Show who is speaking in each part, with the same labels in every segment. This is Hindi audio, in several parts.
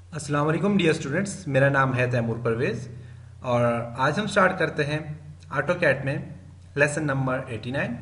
Speaker 1: अस्सलाम वालेकुम डियर स्टूडेंट्स, मेरा नाम है तैमूर परवेज़ और आज हम स्टार्ट करते हैं ऑटो कैड में लेसन नंबर 89।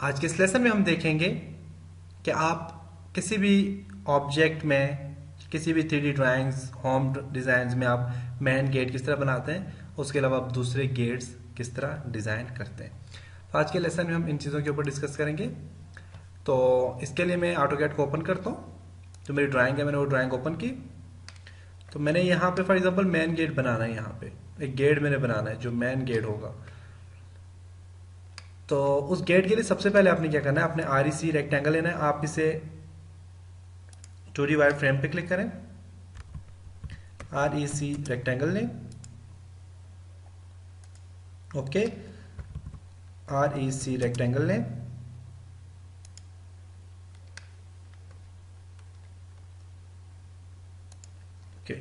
Speaker 1: आज के इस लेसन में हम देखेंगे कि आप किसी भी ऑब्जेक्ट में, किसी भी 3D ड्राइंग्स, होम डिज़ाइंस में आप मेन गेट किस तरह बनाते हैं, उसके अलावा आप दूसरे गेट्स किस तरह डिज़ाइन करते हैं। तो आज के लेसन में हम इन चीज़ों के ऊपर डिस्कस करेंगे। तो इसके लिए मैं ऑटो कैड को ओपन करता हूँ। जो मेरी ड्राइंग है, मैंने वो ड्राइंग ओपन की। तो मैंने यहाँ पे फॉर एग्जांपल मेन गेट बनाना है। यहाँ पे एक गेट मैंने बनाना है जो मेन गेट होगा। तो उस गेट के लिए सबसे पहले आपने क्या करना है, आपने आर ई सी रेक्टेंगल लेना है। आप इसे 2D वायर फ्रेम पे क्लिक करें, आर ई सी रेक्टेंगल लें। Okay, R E C rectangle लें। Okay,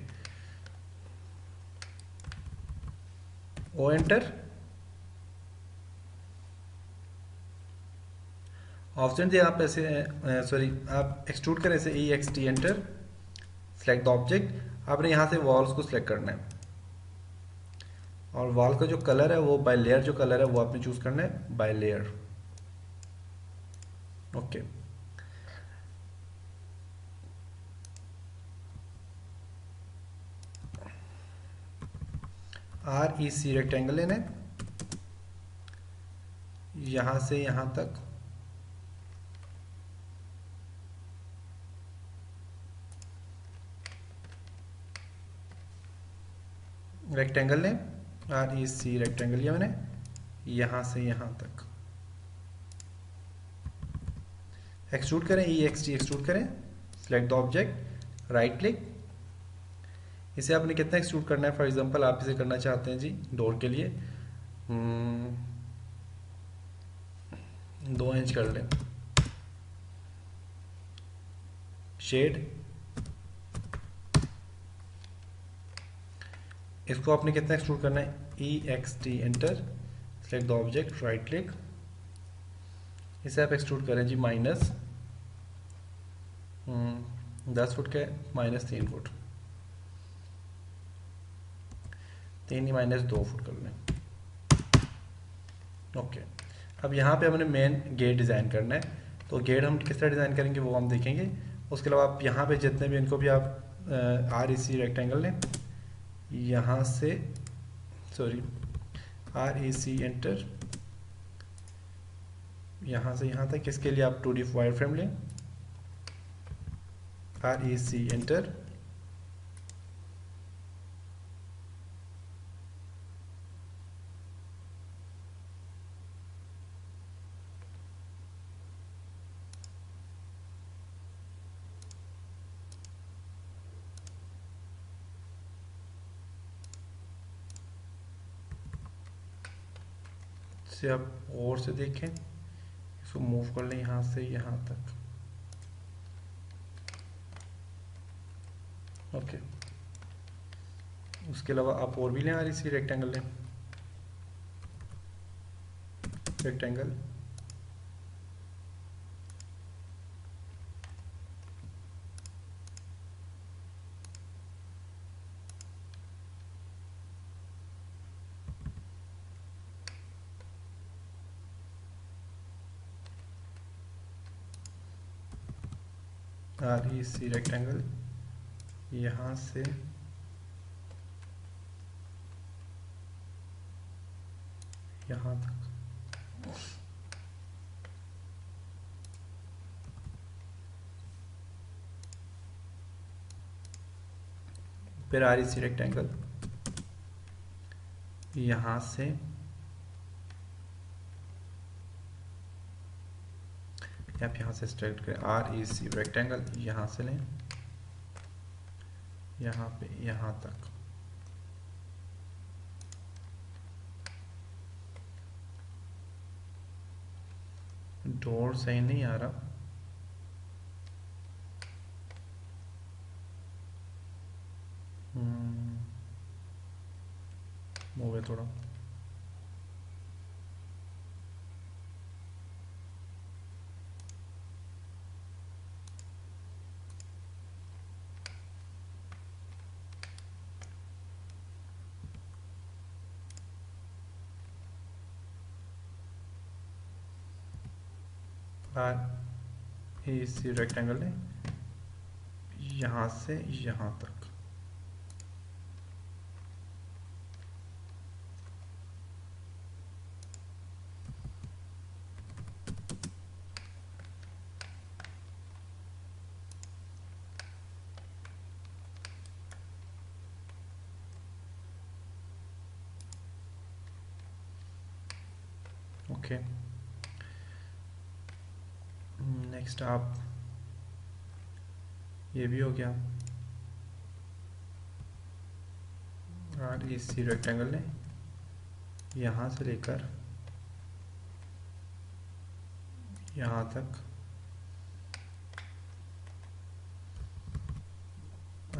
Speaker 1: O enter. ऑप्शन दिए आप ऐसे, सॉरी, आप एक्सट्रूड करें ऐसे, E X T enter. Select the object. आपने यहाँ से वॉल्स को सिलेक्ट करना है और वॉल का जो कलर है वो बाय लेयर, जो कलर है वो आपने चूज करना है by layer. Okay, R E C rectangle लेना है यहां से यहां तक। रेक्टेंगल लें, आर ई सी रेक्टेंगल लिया मैंने यहां से यहां तक। एक्सट्रूड करें, ई एक्स टी एक्सट्रूड करें। Select the object, right click. इसे आपने कितना एक्सट्रूड करना है? फॉर एग्जांपल आप इसे करना चाहते हैं जी डोर के लिए 2 इंच कर लें। शेड, इसको आपने कितना एक्सट्रूड करना है? E X T enter. Select the object, right click. इसे आप एक्सट्रूड करें जी माइनस 10 फुट के, -3 फुट। 3 ही -2 फुट कर लें। ओके, अब यहाँ पे हमने मेन गेट डिज़ाइन करना है। तो गेट हम किस तरह डिज़ाइन करेंगे वो हम देखेंगे। उसके अलावा आप यहाँ पे जितने भी, इनको भी आप आर ई सी रेक्टेंगल लें यहाँ से, sorry, R E C enter. यहाँ से यहाँ तक, इसके लिए आप 2D वायर फ्रेम लें, आर ई सी एंटर। से आप और से देखें, इसको मूव कर लें यहाँ से यहाँ तक। ओके, उसके अलावा आप और भी लें, आर ई सी रेक्टेंगल लें, rectangle. R E C rectangle यहाँ से यहाँ तक। फिर आर ई सी रेक्टेंगल यहाँ से आप यहाँ से स्टार्ट करें, आर ई सी रेक्टेंगल यहाँ से लें यहाँ पे यहाँ तक। डोर सही नहीं आ रहा, मूव है थोड़ा। आर ए सी रेक्टेंगल लें, यहाँ से यहाँ तक। ओके, नेक्स्ट आप ये भी हो गया। आर ई सी रेक्टेंगल लें, यहाँ से लेकर यहाँ तक।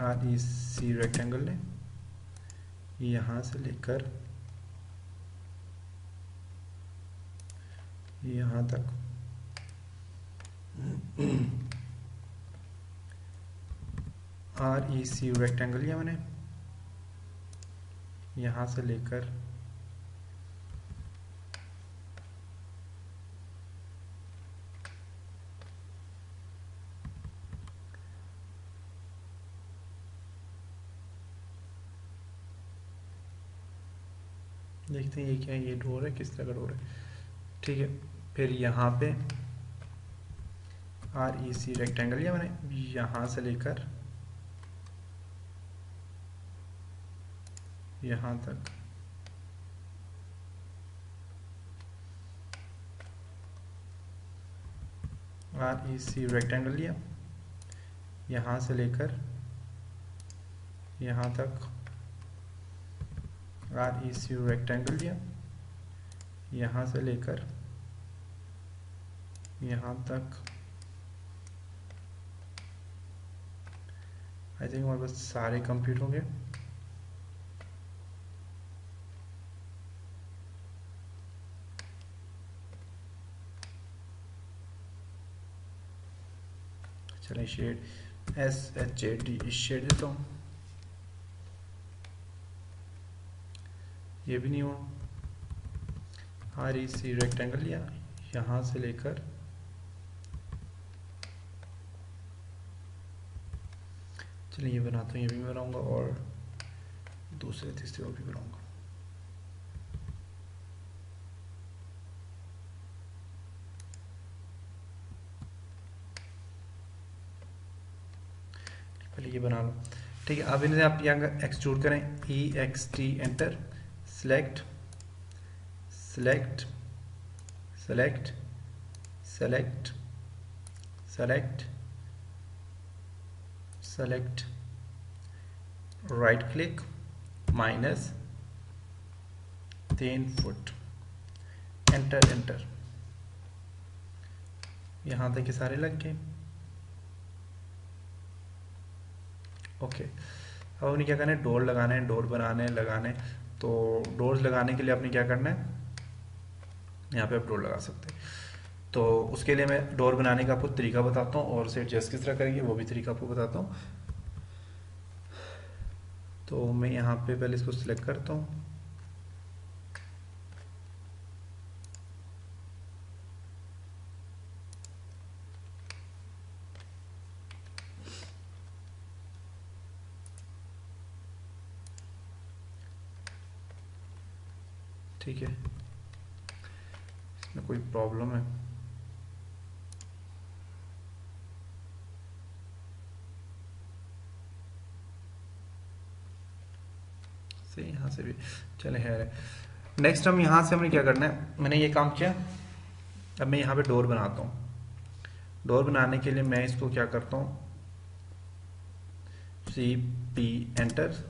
Speaker 1: आर ई सी रेक्टेंगल लें, यहाँ से लेकर यहाँ तक। आर ई सी रेक्टेंगल लिया मैंने, यहाँ से लेकर देखते हैं ये क्या है, ये डोर है, किस तरह का डोर है। ठीक है, फिर यहाँ पे आर ई सी रेक्टेंगल लिया मैंने, यहाँ से लेकर यहाँ तक। आर ई सी रेक्टेंगल लिया, यहाँ से लेकर यहाँ तक। आर ई सी रेक्टेंगल लिया, यहाँ से लेकर यहाँ तक। आई थिंक हमारे पास सारे कंप्लीट हो गए। चलिए shade S H A D shade देता हूँ, ये भी नहीं हुआ। आर ई सी रेक्टेंगल लिया, यहाँ से लेकर चलिए ये बनाता हूँ, ये भी बनाऊंगा और दूसरे तीसरे को भी बनाऊंगा। पहले ये बना लो। ठीक है, अब इन्हें आप यहाँ एक्सट्रूड करें, E X T enter, select select select select select select, right click, minus 3 foot, enter enter. यहाँ तक ये सारे लग गए। ओके, अब उन्हें क्या करना है, डोर लगाना है, डोर बनाने लगाने। तो डोर्स लगाने के लिए आपने क्या करना है, यहाँ पे आप डोर लगा सकते हैं। तो उसके लिए मैं डोर बनाने का आपको तरीका बताता हूँ और उसे एडजस्ट किस तरह करेंगे वो भी तरीका आपको बताता हूँ। तो मैं यहाँ पे पहले इसको सिलेक्ट करता हूँ, ठीक है। इसमें कोई प्रॉब्लम है, से यहाँ से भी चले है। नेक्स्ट हम यहाँ से हमने क्या करना है, मैंने ये काम किया। अब मैं यहाँ पे डोर बनाता हूँ। डोर बनाने के लिए मैं इसको क्या करता हूँ, सी पी एंटर,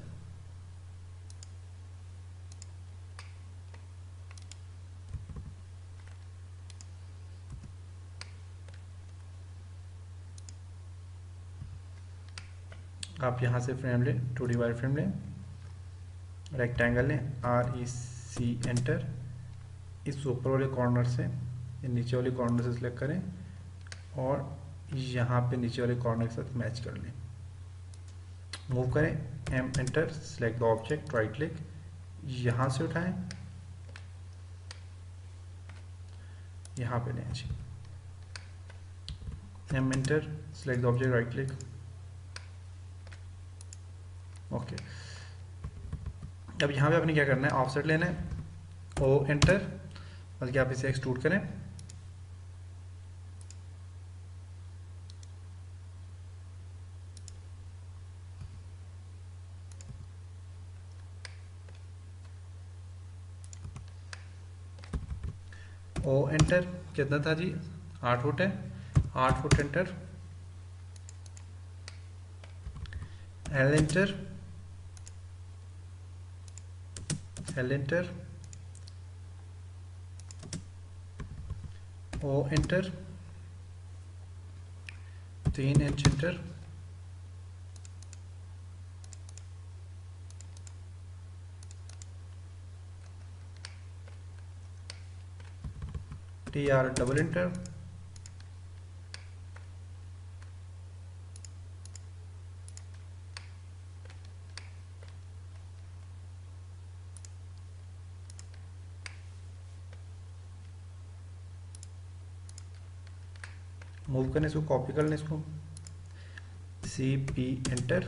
Speaker 1: आप यहाँ से फ्रेम लें, 2D वायर फ्रेम लें, रेक्टेंगल लें, आर ई सी एंटर, इस ऊपर वाले कॉर्नर से नीचे वाले कॉर्नर से सिलेक्ट करें और यहाँ पे नीचे वाले कॉर्नर के साथ मैच कर लें। मूव करें, M enter, select the object, right click, यहाँ से उठाएं, यहाँ पे लें जी। M enter, select the object, right click. Okay अब यहाँ पे आपने क्या करना है, ऑफसेट लेना है, ओ एंटर, बल्कि आप इसे एक्सट्रूड करें, ओ एंटर, कितना था जी, 8 फुट है, 8 foot enter, L enter, L enter, O enter, 3 inch enter, T R double enter, move करने, इसको कॉपी कर लें, इसको C P enter,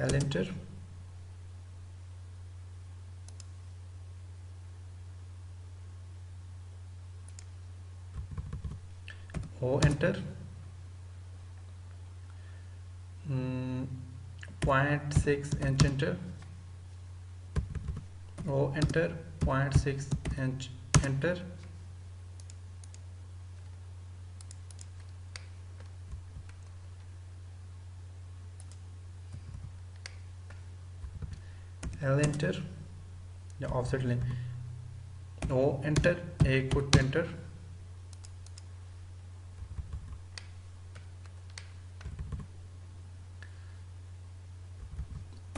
Speaker 1: L enter, O enter, 0.6 inch enter, O enter, 0.6 inch enter, L enter, या ऑफसेट लें, O enter, 1 foot enter,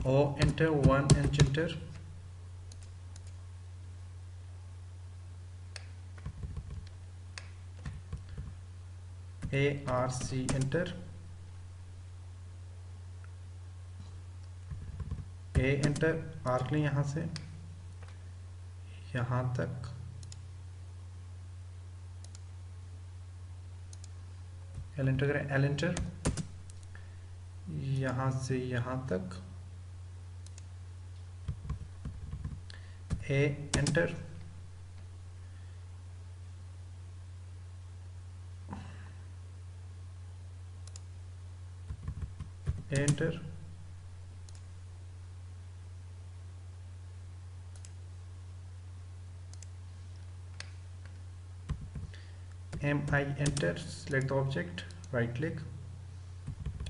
Speaker 1: O enter, 1 inch enter, A R C enter, A enter, arc लें यहाँ से यहाँ तक, एल एंटर करें, एल एंटर, यहाँ से यहाँ तक, A enter, A enter, M I enter, select the object, right click,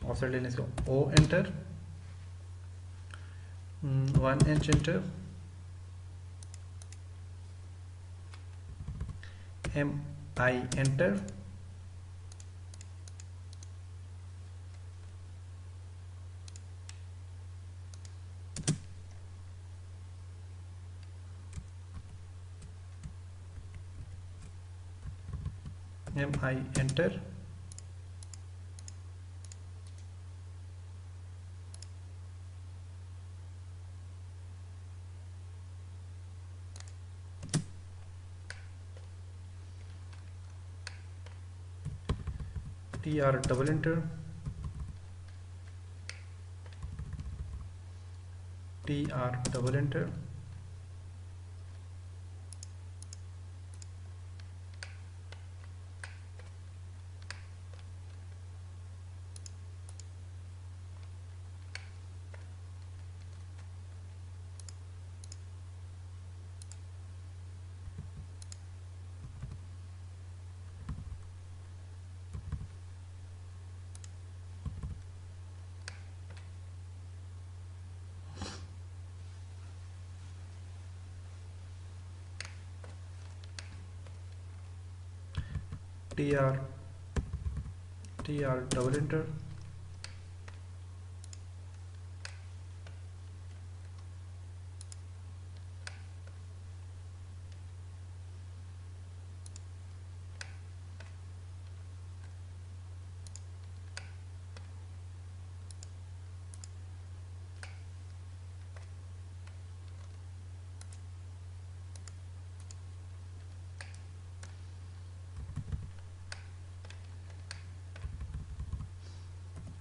Speaker 1: offset लेने से, O enter, 1 inch enter, M I enter, M I enter, T R double enter, T R double enter, T R double enter,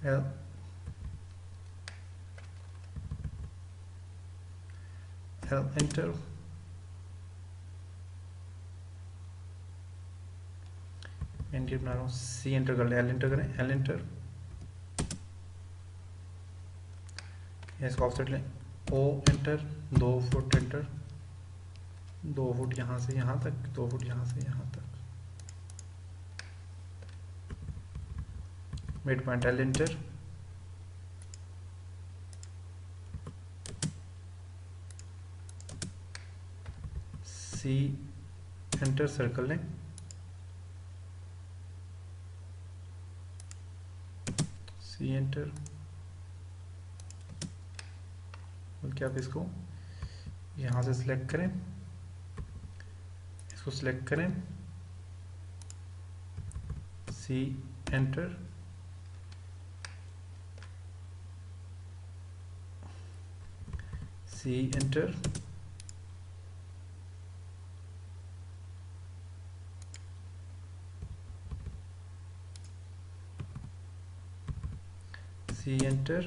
Speaker 1: L enter, enter बना रहा हूँ, C एंटर कर लें, L एंटर करें, L एंटर, इसका ऑफसेट लें, O enter, 2 foot enter, 2 foot यहाँ से यहाँ तक, 2 फुट यहाँ से यहाँ तक, mid point L enter, C enter, circle लें, C एंटर, बल्कि आप इसको यहाँ से सिलेक्ट करें, इसको सिलेक्ट करें, C enter, C enter, C enter,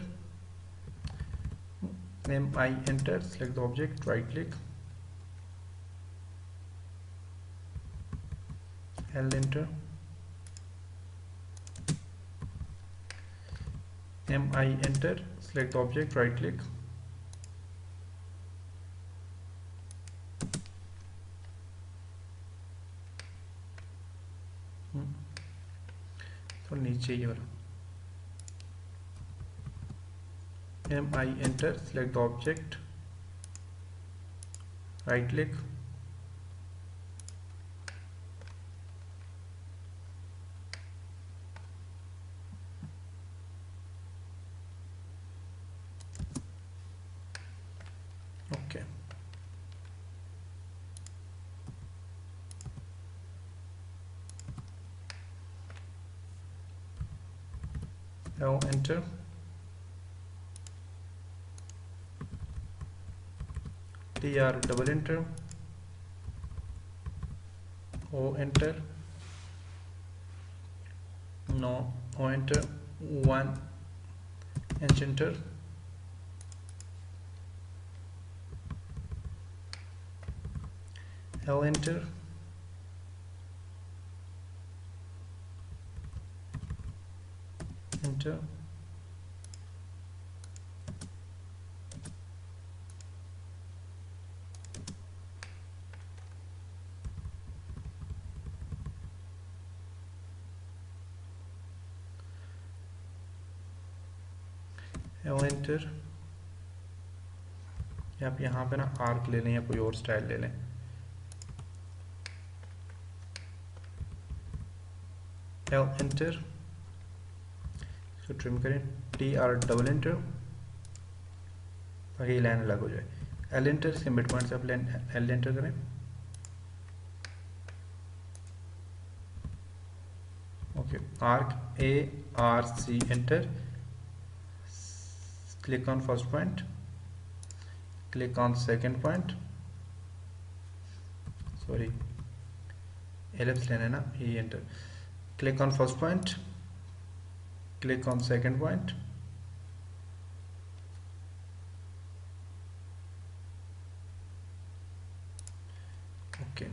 Speaker 1: I enter, select the object, right click, L enter, I enter, select the object, right click, तो नीचे ही वाला, I enter, select the object, right click, okay, now enter, TR double enter, O enter, no, O enter, 1 inch enter, L enter, enter, L enter, या आप यहाँ पे ना आर्क ले लें या कोई और स्टाइल ले लें, L enter, इसको ट्रिम करें, TR डबल एंटर, ताकि ये लाइन अलग हो जाए, L एंटर, इसके मिड पॉइंट से आप L एंटर करें, okay, arc ARC enter, click on first point, click on second point, sorry ellipse लेना है ना, E enter, click on first point, click on second point, okay,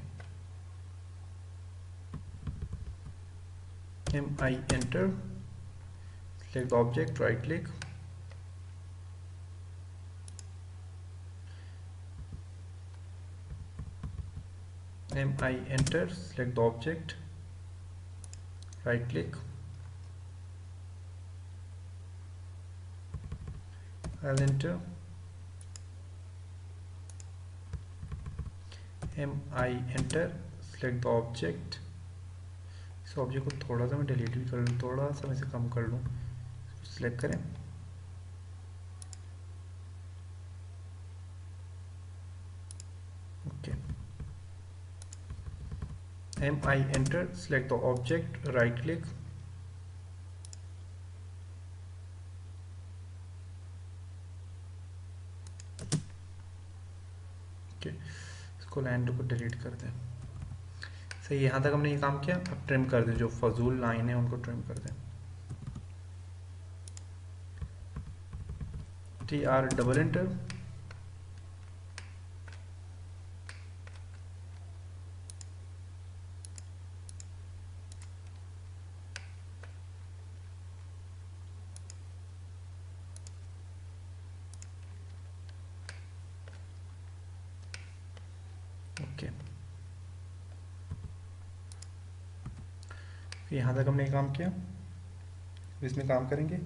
Speaker 1: I enter, select the object, right click, I enter, select the object, right click, I'll enter, I enter, select the object, इस ऑब्जेक्ट को थोड़ा सा मैं डिलीट भी कर लूँ, थोड़ा सा मैं इसे कम कर लूँ, सिलेक्ट करें, okay, I enter, select the object, right click, okay, इसको लाइन को डिलीट कर दें, सही, यहाँ तक हमने ये काम किया, अब ट्रिम कर दें, जो फजूल लाइन है उनको ट्रिम कर दें, TR डबल एंटर, ओके। यहाँ तक हमने काम किया, इसमें काम करेंगे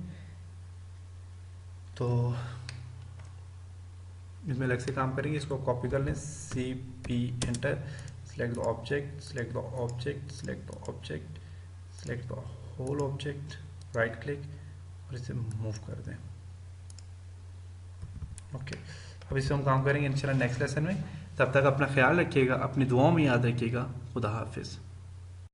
Speaker 1: तो इसमें अलग से काम करेंगे। इसको कॉपी कर लें, CP enter, select the object, select the object, select the object, select the whole object, right click और इसे मूव कर दें। ओके, अब इससे हम काम करेंगे इंशाल्लाह नेक्स्ट लेसन में। तब तक अपना ख्याल रखिएगा, अपनी दुआओं में याद रखिएगा। खुदा हाफिज़।